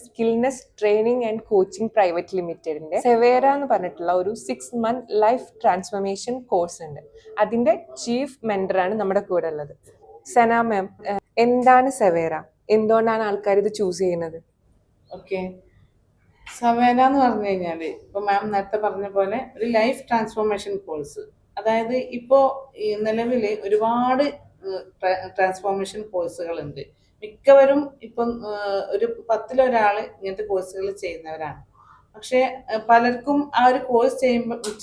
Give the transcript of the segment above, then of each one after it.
സ്കിൽനെസ് training and coaching private ലിമിറ്റഡിന്റെ സെവേര എന്ന് പറഞ്ഞിട്ടുള്ള ഒരു 6 month ലൈഫ് ട്രാൻസ്ഫോർമേഷൻ കോഴ്സ് ഉണ്ട്. അതിന്റെ ചീഫ് മെന്ററാണ് നമ്മുടെ കൂടെ ഉള്ളത്. സന മാം, എന്താണ് സെവേര? എന്തുകൊണ്ടാണ് ആൾക്കാർ ഇത് ചൂസ് ചെയ്യുന്നത്? ഓക്കെ, സവേര എന്ന് പറഞ്ഞു കഴിഞ്ഞാൽ ഇപ്പൊ മാം നേരത്തെ പറഞ്ഞ പോലെ ഒരു ലൈഫ് ട്രാൻസ്ഫോർമേഷൻ കോഴ്സ്. അതായത് ഇപ്പോൾ ഈ നിലവിൽ ഒരുപാട് ട്രാൻസ്ഫോർമേഷൻ കോഴ്സുകൾ ഉണ്ട്. മിക്കവരും ഇപ്പം ഒരു 10-ൽ-1 ഇങ്ങനത്തെ കോഴ്സുകൾ ചെയ്യുന്നവരാണ്. പക്ഷെ പലർക്കും ആ ഒരു കോഴ്സ്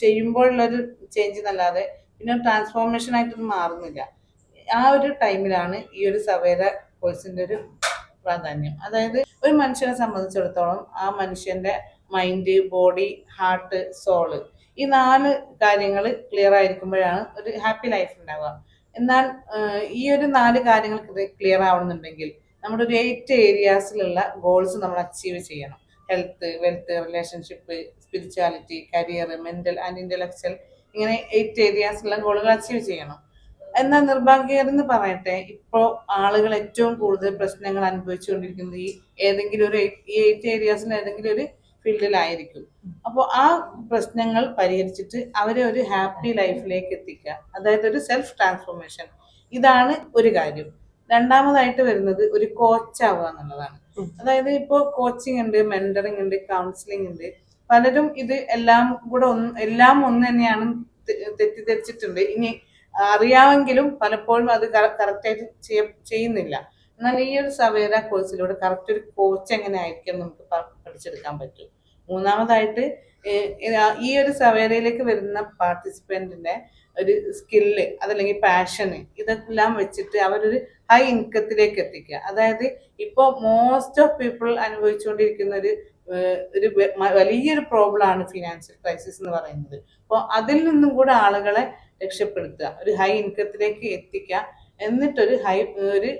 ചെയ്യുമ്പോഴുള്ളൊരു ചേഞ്ച് എന്നല്ലാതെ പിന്നെ ട്രാൻസ്ഫോർമേഷൻ ആയിട്ടൊന്നും മാറുന്നില്ല. ആ ഒരു ടൈമിലാണ് ഈ ഒരു സവേര കോഴ്സിന്റെ ഒരു പ്രാധാന്യം. അതായത് ഒരു മനുഷ്യനെ സംബന്ധിച്ചിടത്തോളം ആ മനുഷ്യന്റെ മൈൻഡ്, ബോഡി, ഹാർട്ട്, സോള്, ഈ 4 കാര്യങ്ങൾ ക്ലിയർ ആയിരിക്കുമ്പോഴാണ് ഒരു ഹാപ്പി ലൈഫ് ഉണ്ടാവുക. എന്നാൽ ഈ ഒരു 4 കാര്യങ്ങൾ ക്ലിയർ ആവണമെന്നുണ്ടെങ്കിൽ നമ്മുടെ ഒരു 8 ഏരിയാസിലുള്ള ഗോൾസ് നമ്മൾ അച്ചീവ് ചെയ്യണം. Health, wealth, relationship, spirituality, career, mental and intellectual, ഇങ്ങനെ 8 ഏരിയാസിലുള്ള ഗോളുകൾ അച്ചീവ് ചെയ്യണം. എന്നാൽ നിർഭാഗ്യകരെന്ന് പറയട്ടെ, ഇപ്പോൾ ആളുകൾ ഏറ്റവും കൂടുതൽ പ്രശ്നങ്ങൾ അനുഭവിച്ചുകൊണ്ടിരിക്കുന്നത് ഈ ഏതെങ്കിലും ഒരു ഈ 8 ഏരിയാസിൽ ഏതെങ്കിലും ഒരു ഫീൽഡിലായിരിക്കും. അപ്പോൾ ആ പ്രശ്നങ്ങൾ പരിഹരിച്ചിട്ട് അവരെ ഒരു ഹാപ്പി ലൈഫിലേക്ക് എത്തിക്കുക, അതായത് ഒരു സെൽഫ് ട്രാൻസ്ഫോർമേഷൻ. ഇതാണ് ഒരു കാര്യം. രണ്ടാമതായിട്ട് വരുന്നത് ഒരു കോച്ച് ആവുക എന്നുള്ളതാണ്. അതായത് ഇപ്പോൾ കോച്ചിങ് ഉണ്ട്, മെന്ററിങ് ഉണ്ട്, കൗൺസിലിംഗ് ഉണ്ട്. പലരും ഇത് എല്ലാം ഒന്ന് തന്നെയാണ് തെറ്റിദ്ധരിച്ചിട്ടുണ്ട്. ഇനി അറിയാമെങ്കിലും പലപ്പോഴും അത് കറക്റ്റായിട്ട് ചെയ്യുന്നില്ല. എന്നാൽ ഈ ഒരു സവേര കോഴ്സിലൂടെ കറക്റ്റ് ഒരു കോച്ച് എങ്ങനെ ആയിരിക്കും നമുക്ക് പഠിച്ചെടുക്കാൻ പറ്റും. മൂന്നാമതായിട്ട് ഈ ഒരു സവേരയിലേക്ക് വരുന്ന പാർട്ടിസിപ്പൻറ്റിന്റെ ഒരു സ്കില്ല്, അതല്ലെങ്കിൽ പാഷന്, ഇതെല്ലാം വെച്ചിട്ട് അവരൊരു ഹൈ ഇൻകത്തിലേക്ക് എത്തിക്കുക. അതായത് ഇപ്പോൾ മോസ്റ്റ് ഓഫ് പീപ്പിൾ അനുഭവിച്ചുകൊണ്ടിരിക്കുന്ന ഒരു വലിയൊരു പ്രോബ്ലം ആണ് ഫിനാൻഷ്യൽ ക്രൈസിസ് എന്ന് പറയുന്നത്. അപ്പോൾ അതിൽ നിന്നും കൂടെ ആളുകളെ രക്ഷപ്പെടുത്തുക, ഒരു ഹൈ ഇൻകത്തിലേക്ക് എത്തിക്കുക, എന്നിട്ടൊരു ഒരു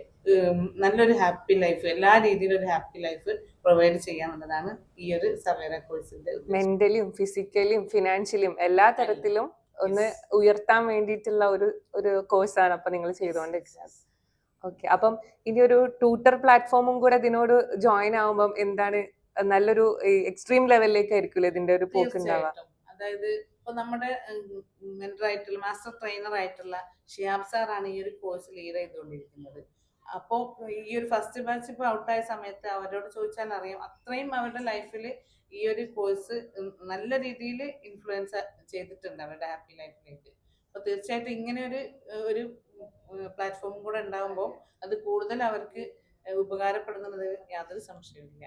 നല്ലൊരു ഹാപ്പി ലൈഫ്, എല്ലാ രീതിയിലും ഒരു ഹാപ്പി ലൈഫ് പ്രൊവൈഡ് ചെയ്യാന്നുള്ളതാണ് ഈ ഒരു സവേര കോഴ്സിന്റെ. മെന്റലിയും ഫിസിക്കലിയും ഫിനാൻഷ്യലിയും എല്ലാ തരത്തിലും ഒന്ന് ഉയർത്താൻ വേണ്ടിയിട്ടുള്ള ഒരു കോഴ്സാണ് അപ്പൊ നിങ്ങൾ ചെയ്തുകൊണ്ടിരിക്കുന്നത്. ഓക്കെ, അപ്പം ഇനി ഒരു ട്യൂട്ടർ പ്ലാറ്റ്ഫോമും കൂടെ ഇതിനോട് ജോയിൻ ആവുമ്പം എന്താണ് നല്ലൊരു എക്സ്ട്രീം ലെവലിലേക്ക് ആയിരിക്കും ഇതിന്റെ ഒരു പോക്ക് ഉണ്ടാവുക? അതായത് ഇപ്പൊ നമ്മുടെ മെന്ററായിട്ടുള്ള മാസ്റ്റർ ട്രെയിനർ ആയിട്ടുള്ള ഷിയാബ് സാറാണ് ഈ ഒരു കോഴ്സ് ലീഡ് ചെയ്തുകൊണ്ടിരിക്കുന്നത്. അപ്പോൾ ഈ ഒരു ഫസ്റ്റ് ബാച്ച് ഇപ്പോൾ ഔട്ടായ സമയത്ത് അവരോട് ചോദിച്ചാൽ അറിയാം, അത്രയും അവരുടെ ലൈഫിൽ ഈ ഒരു കോഴ്സ് നല്ല രീതിയിൽ ഇൻഫ്ലുവൻസ് ചെയ്തിട്ടുണ്ട് അവരുടെ ഹാപ്പി ലൈഫിലേക്ക്. അപ്പോൾ തീർച്ചയായിട്ടും ഇങ്ങനെ ഒരു പ്ലാറ്റ്ഫോം കൂടെ ഉണ്ടാകുമ്പോൾ അത് കൂടുതൽ അവർക്ക് ഉപകാരപ്പെടുന്നത് യാതൊരു സംശയവുമില്ല.